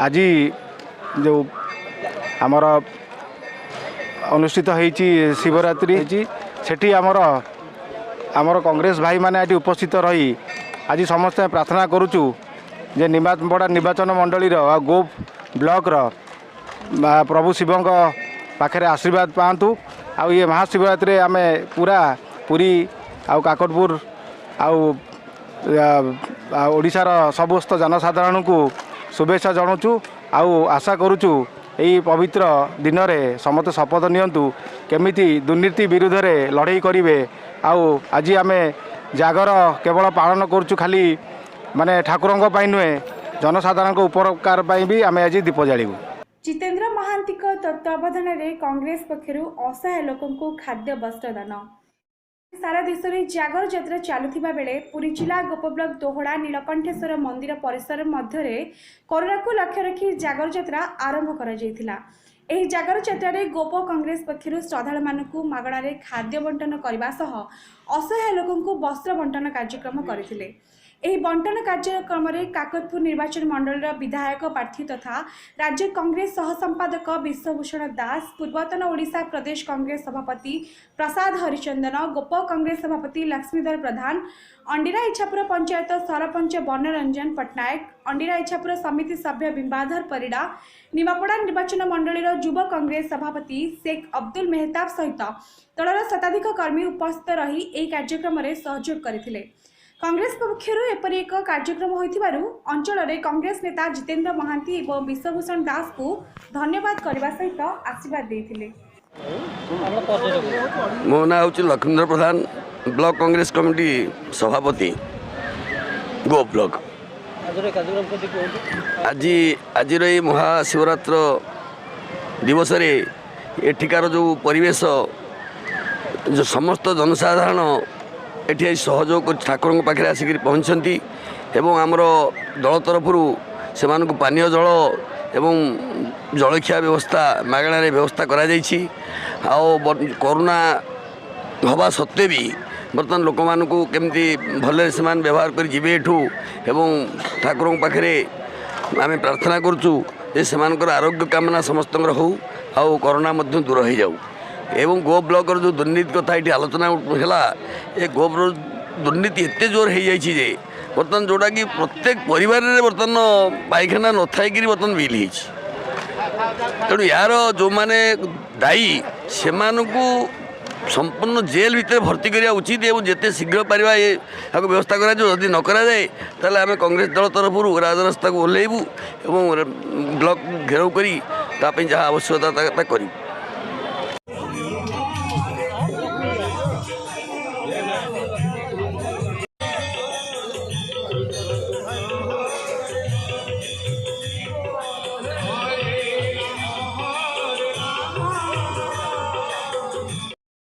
आज जो आमर अनुष्ठित होती शिवरात्रि सेठी आमर कांग्रेस भाई माने आज उपस्थित रही आज समस्ते प्रार्थना करुचु जे निमापड़ा निर्वाचन मंडली गोप ब्लॉक प्रभु शिव पाखे आशीर्वाद पातु आ ये महाशिवरात्रि आम पूरा पुरी आ काकटपुर आशार समस्त जनसाधारण को शुभेच्छा जनाऊँ आशा करुचु यही पवित्र दिन में समस्त शपथ नियंतु केमिति दुर्नीति विरुद्ध में लड़ाई करेंगे आज आम जागर केवल पालन करुचु खाली माने ठाकुर नुहे जनसाधारण उपकार भी आम आज दीप जालू। जितेन्द्र महांती तत्वावधान में कांग्रेस पक्षर असहाय लोक खाद्य वस्त्र दान। सारा देश में जागर यात्रा चलुवा बेले पुरी जिला गोप ब्लॉक दोहड़ा नीलकंठेश्वर मंदिर परिसर मध्य कोरोना को लक्ष्य रखी जागर यात्रा आरंभ कर जागर यात्रा गोप कांग्रेस पक्षर श्रद्धालु मानक मागणार खाद्य बंटन करने सह असहाय लोक वस्त्र बंटन कार्यक्रम करथिले। एही बंटन कार्यक्रम में काकतपुर निर्वाचन मंडल विधायक प्रार्थी तथा राज्य कांग्रेस सह संपादक विश्वभूषण दास, पूर्वतन ओडिशा प्रदेश कांग्रेस सभापति प्रसाद हरिचंदन, गोप कांग्रेस सभापति लक्ष्मीधर प्रधान, अंडीरा इच्छापुर पंचायत सरपंच बनरंजन पट्टनायक, अंडीरा इच्छापुर समिति सभ्य बिंबाधर परिड़ा, निमापड़ा निर्वाचन मंडल युव कांग्रेस सभापति शेख अब्दुल मेहताब सहित दलर शताधिक कर्मी उपस्थित रही एक कार्यक्रम में सहयोग करथिले। कांग्रेस पक्षर एपरी एक कार्यक्रम होइथिबारु अंचल में कांग्रेस नेता जितेन्द्र महांती और विश्वभूषण दास को धन्यवाद करने सहित आशीर्वाद देथिले। मो ना हूँ लक्ष्मीधर प्रधान, ब्लॉक कांग्रेस कमिटी सभापति गो ब्लॉक। आज आज महाशिवरात्र दिवस एठिकार जो परिवेश जो समस्त जनसाधारण एठी सहयोग ठाकुर पाखे आसिक पहुँचती एवं आमर दल तरफ से पानीय जल एवं जलखिया व्यवस्था मागणार व्यवस्था करा कोरोना हवा सत्वे भी बर्तमान लोक मानू केमती भले से व्यवहार कर जीवे एठू एवं ठाकुर पाखे आम प्रार्थना करुचु से आरोग्य कामना समस्त हो आउ कोरोना दूर हो जाऊ। एवं गो ब्लॉक जो दुर्नीति कथा ये आलोचना है गो दुर्नीति एत जोर हो जाए बर्तमान जोटा कि प्रत्येक परिवार में बर्तमान पायखाना न थी बर्तमान बिल तेणु यार जो मैंने दायी से संपूर्ण जेल भितर भर्ती करने उचित एवं जिते शीघ्र पार व्यवस्था करा जदि न करा जाए ताले आम कांग्रेस दल तरफ राजरास्ता को ओह्लैबू एवं ब्लॉक घेराव करी जहाँ आवश्यकता करूँ।